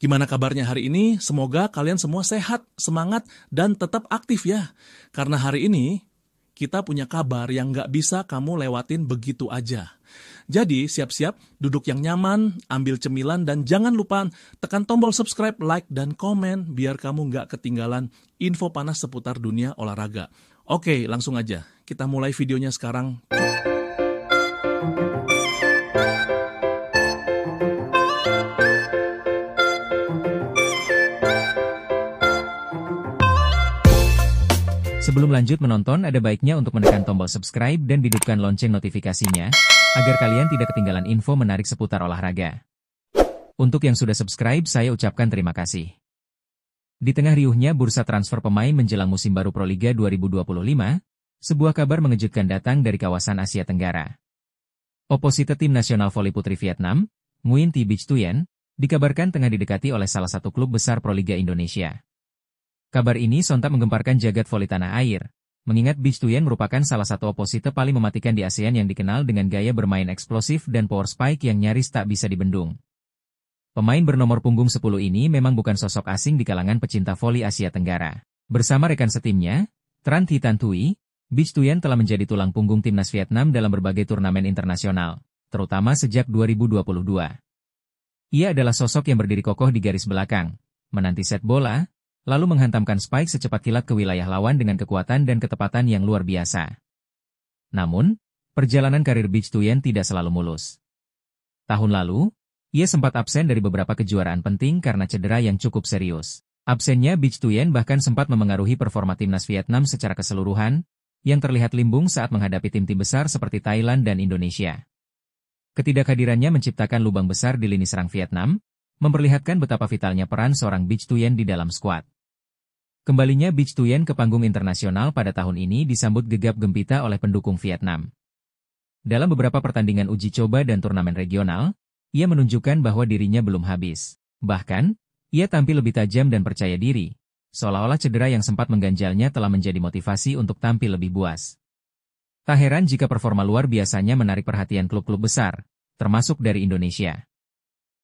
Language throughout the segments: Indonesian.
Gimana kabarnya hari ini? Semoga kalian semua sehat, semangat, dan tetap aktif ya. Karena hari ini kita punya kabar yang nggak bisa kamu lewatin begitu aja. Jadi siap-siap, duduk yang nyaman, ambil cemilan, dan jangan lupa tekan tombol subscribe, like, dan komen biar kamu nggak ketinggalan info panas seputar dunia olahraga. Oke, langsung aja. Kita mulai videonya sekarang. Sebelum lanjut menonton, ada baiknya untuk menekan tombol subscribe dan hidupkan lonceng notifikasinya, agar kalian tidak ketinggalan info menarik seputar olahraga. Untuk yang sudah subscribe, saya ucapkan terima kasih. Di tengah riuhnya bursa transfer pemain menjelang musim baru Proliga 2025, sebuah kabar mengejutkan datang dari kawasan Asia Tenggara. Oposite tim nasional voli putri Vietnam, Nguyen Thi Bich Thuyen, dikabarkan tengah didekati oleh salah satu klub besar Proliga Indonesia. Kabar ini sontak menggemparkan jagat voli tanah air, mengingat Bich Thuyen merupakan salah satu oposite paling mematikan di ASEAN yang dikenal dengan gaya bermain eksplosif dan power spike yang nyaris tak bisa dibendung. Pemain bernomor punggung 10 ini memang bukan sosok asing di kalangan pecinta voli Asia Tenggara. Bersama rekan setimnya, Tran Thi Tan Thuy, Bich Thuyen telah menjadi tulang punggung timnas Vietnam dalam berbagai turnamen internasional, terutama sejak 2022. Ia adalah sosok yang berdiri kokoh di garis belakang, menanti set bola, lalu menghantamkan spike secepat kilat ke wilayah lawan dengan kekuatan dan ketepatan yang luar biasa. Namun, perjalanan karir Bich Thuyen tidak selalu mulus. Tahun lalu, ia sempat absen dari beberapa kejuaraan penting karena cedera yang cukup serius. Absennya Bich Thuyen bahkan sempat memengaruhi performa timnas Vietnam secara keseluruhan, yang terlihat limbung saat menghadapi tim-tim besar seperti Thailand dan Indonesia. Ketidakhadirannya menciptakan lubang besar di lini serang Vietnam, memperlihatkan betapa vitalnya peran seorang Bich Thuyen di dalam skuad. Kembalinya Bich Thuyen ke panggung internasional pada tahun ini disambut gegap gempita oleh pendukung Vietnam. Dalam beberapa pertandingan uji coba dan turnamen regional, ia menunjukkan bahwa dirinya belum habis. Bahkan, ia tampil lebih tajam dan percaya diri, seolah-olah cedera yang sempat mengganjalnya telah menjadi motivasi untuk tampil lebih buas. Tak heran jika performa luar biasanya menarik perhatian klub-klub besar, termasuk dari Indonesia.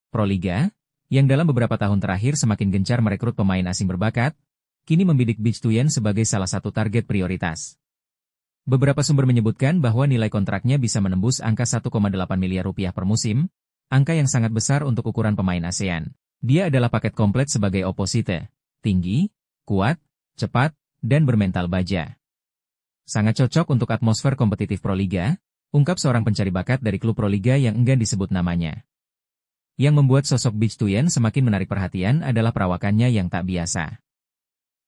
Proliga, yang dalam beberapa tahun terakhir semakin gencar merekrut pemain asing berbakat, kini membidik Bich Thuyen sebagai salah satu target prioritas. Beberapa sumber menyebutkan bahwa nilai kontraknya bisa menembus angka 1,8 miliar rupiah per musim, angka yang sangat besar untuk ukuran pemain ASEAN. Dia adalah paket komplit sebagai oposite, tinggi, kuat, cepat, dan bermental baja. Sangat cocok untuk atmosfer kompetitif Proliga, ungkap seorang pencari bakat dari klub Proliga yang enggan disebut namanya. Yang membuat sosok Bich Thuyen semakin menarik perhatian adalah perawakannya yang tak biasa.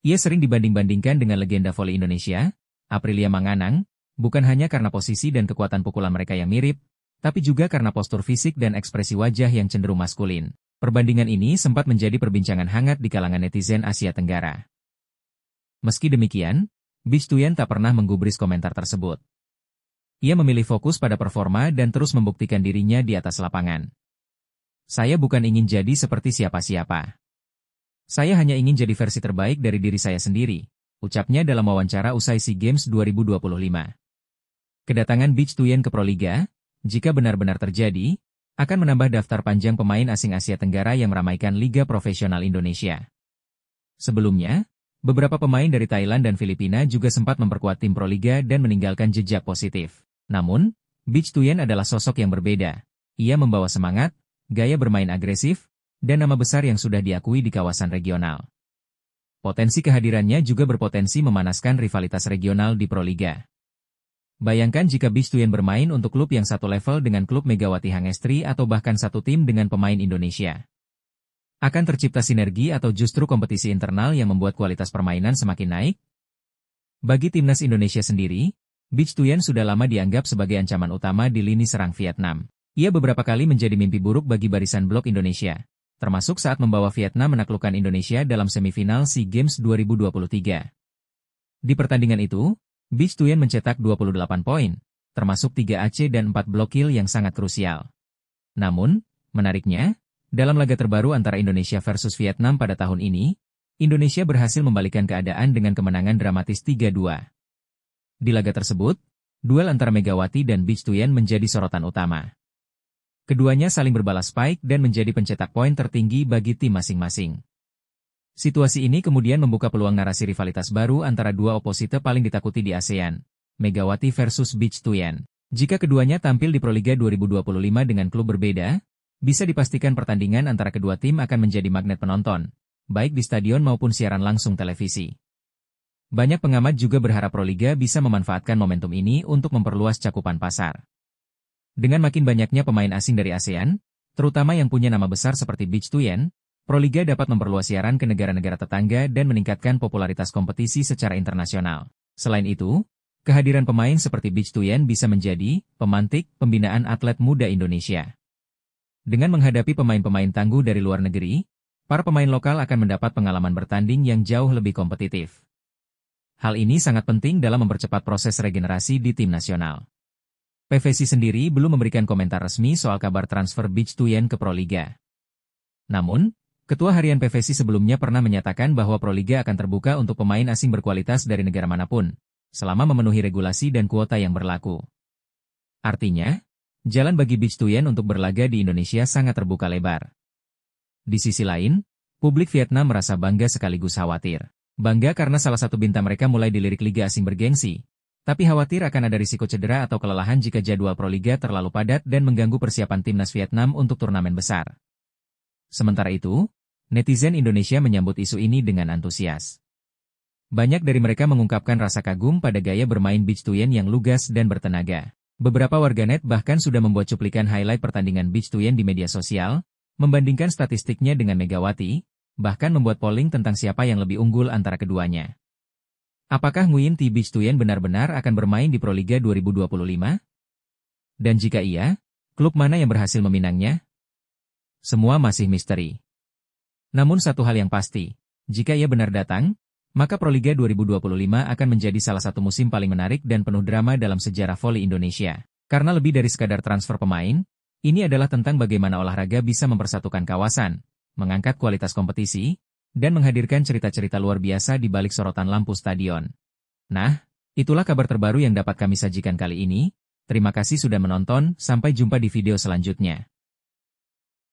Ia sering dibanding-bandingkan dengan legenda voli Indonesia, Aprilia Manganang, bukan hanya karena posisi dan kekuatan pukulan mereka yang mirip, tapi juga karena postur fisik dan ekspresi wajah yang cenderung maskulin. Perbandingan ini sempat menjadi perbincangan hangat di kalangan netizen Asia Tenggara. Meski demikian, Bich Thuyen tak pernah menggubris komentar tersebut. Ia memilih fokus pada performa dan terus membuktikan dirinya di atas lapangan. Saya bukan ingin jadi seperti siapa-siapa. Saya hanya ingin jadi versi terbaik dari diri saya sendiri, ucapnya dalam wawancara usai SEA Games 2025. Kedatangan Bich Thuyen ke Proliga, jika benar-benar terjadi, akan menambah daftar panjang pemain asing Asia Tenggara yang meramaikan Liga Profesional Indonesia. Sebelumnya, beberapa pemain dari Thailand dan Filipina juga sempat memperkuat tim Proliga dan meninggalkan jejak positif. Namun, Bich Thuyen adalah sosok yang berbeda. Ia membawa semangat, gaya bermain agresif, dan nama besar yang sudah diakui di kawasan regional. Potensi kehadirannya juga berpotensi memanaskan rivalitas regional di Proliga. Bayangkan jika Bich Thuyen bermain untuk klub yang satu level dengan klub Megawati Hangestri atau bahkan satu tim dengan pemain Indonesia. Akan tercipta sinergi atau justru kompetisi internal yang membuat kualitas permainan semakin naik? Bagi timnas Indonesia sendiri, Bich Thuyen sudah lama dianggap sebagai ancaman utama di lini serang Vietnam. Ia beberapa kali menjadi mimpi buruk bagi barisan blok Indonesia, termasuk saat membawa Vietnam menaklukkan Indonesia dalam semifinal SEA Games 2023. Di pertandingan itu, Bich Thuyen mencetak 28 poin, termasuk 3 AC dan 4 blok kill yang sangat krusial. Namun, menariknya, dalam laga terbaru antara Indonesia versus Vietnam pada tahun ini, Indonesia berhasil membalikkan keadaan dengan kemenangan dramatis 3-2. Di laga tersebut, duel antara Megawati dan Bich Thuyen menjadi sorotan utama. Keduanya saling berbalas spike dan menjadi pencetak poin tertinggi bagi tim masing-masing. Situasi ini kemudian membuka peluang narasi rivalitas baru antara dua oposite paling ditakuti di ASEAN, Megawati versus Beach Tuyen. Jika keduanya tampil di Proliga 2025 dengan klub berbeda, bisa dipastikan pertandingan antara kedua tim akan menjadi magnet penonton, baik di stadion maupun siaran langsung televisi. Banyak pengamat juga berharap Proliga bisa memanfaatkan momentum ini untuk memperluas cakupan pasar. Dengan makin banyaknya pemain asing dari ASEAN, terutama yang punya nama besar seperti Beach Tuyen, Proliga dapat memperluas siaran ke negara-negara tetangga dan meningkatkan popularitas kompetisi secara internasional. Selain itu, kehadiran pemain seperti Beach Tuyen bisa menjadi pemantik pembinaan atlet muda Indonesia. Dengan menghadapi pemain-pemain tangguh dari luar negeri, para pemain lokal akan mendapat pengalaman bertanding yang jauh lebih kompetitif. Hal ini sangat penting dalam mempercepat proses regenerasi di tim nasional. PVC sendiri belum memberikan komentar resmi soal kabar transfer Beach Tuyen ke Proliga. Namun, Ketua Harian PVC sebelumnya pernah menyatakan bahwa Proliga akan terbuka untuk pemain asing berkualitas dari negara manapun, selama memenuhi regulasi dan kuota yang berlaku. Artinya, jalan bagi Beach Tuyen untuk berlaga di Indonesia sangat terbuka lebar. Di sisi lain, publik Vietnam merasa bangga sekaligus khawatir. Bangga karena salah satu bintang mereka mulai dilirik liga asing bergengsi, tapi khawatir akan ada risiko cedera atau kelelahan jika jadwal Proliga terlalu padat dan mengganggu persiapan timnas Vietnam untuk turnamen besar. Sementara itu, netizen Indonesia menyambut isu ini dengan antusias. Banyak dari mereka mengungkapkan rasa kagum pada gaya bermain Beach Tuyen yang lugas dan bertenaga. Beberapa warganet bahkan sudah membuat cuplikan highlight pertandingan Beach Tuyen di media sosial, membandingkan statistiknya dengan Megawati, bahkan membuat polling tentang siapa yang lebih unggul antara keduanya. Apakah Nguyen Thi Beach Tuyen benar-benar akan bermain di Proliga 2025? Dan jika iya, klub mana yang berhasil meminangnya? Semua masih misteri. Namun satu hal yang pasti, jika ia benar datang, maka Proliga 2025 akan menjadi salah satu musim paling menarik dan penuh drama dalam sejarah voli Indonesia. Karena lebih dari sekadar transfer pemain, ini adalah tentang bagaimana olahraga bisa mempersatukan kawasan, mengangkat kualitas kompetisi, dan menghadirkan cerita-cerita luar biasa di balik sorotan lampu stadion. Nah, itulah kabar terbaru yang dapat kami sajikan kali ini. Terima kasih sudah menonton, sampai jumpa di video selanjutnya.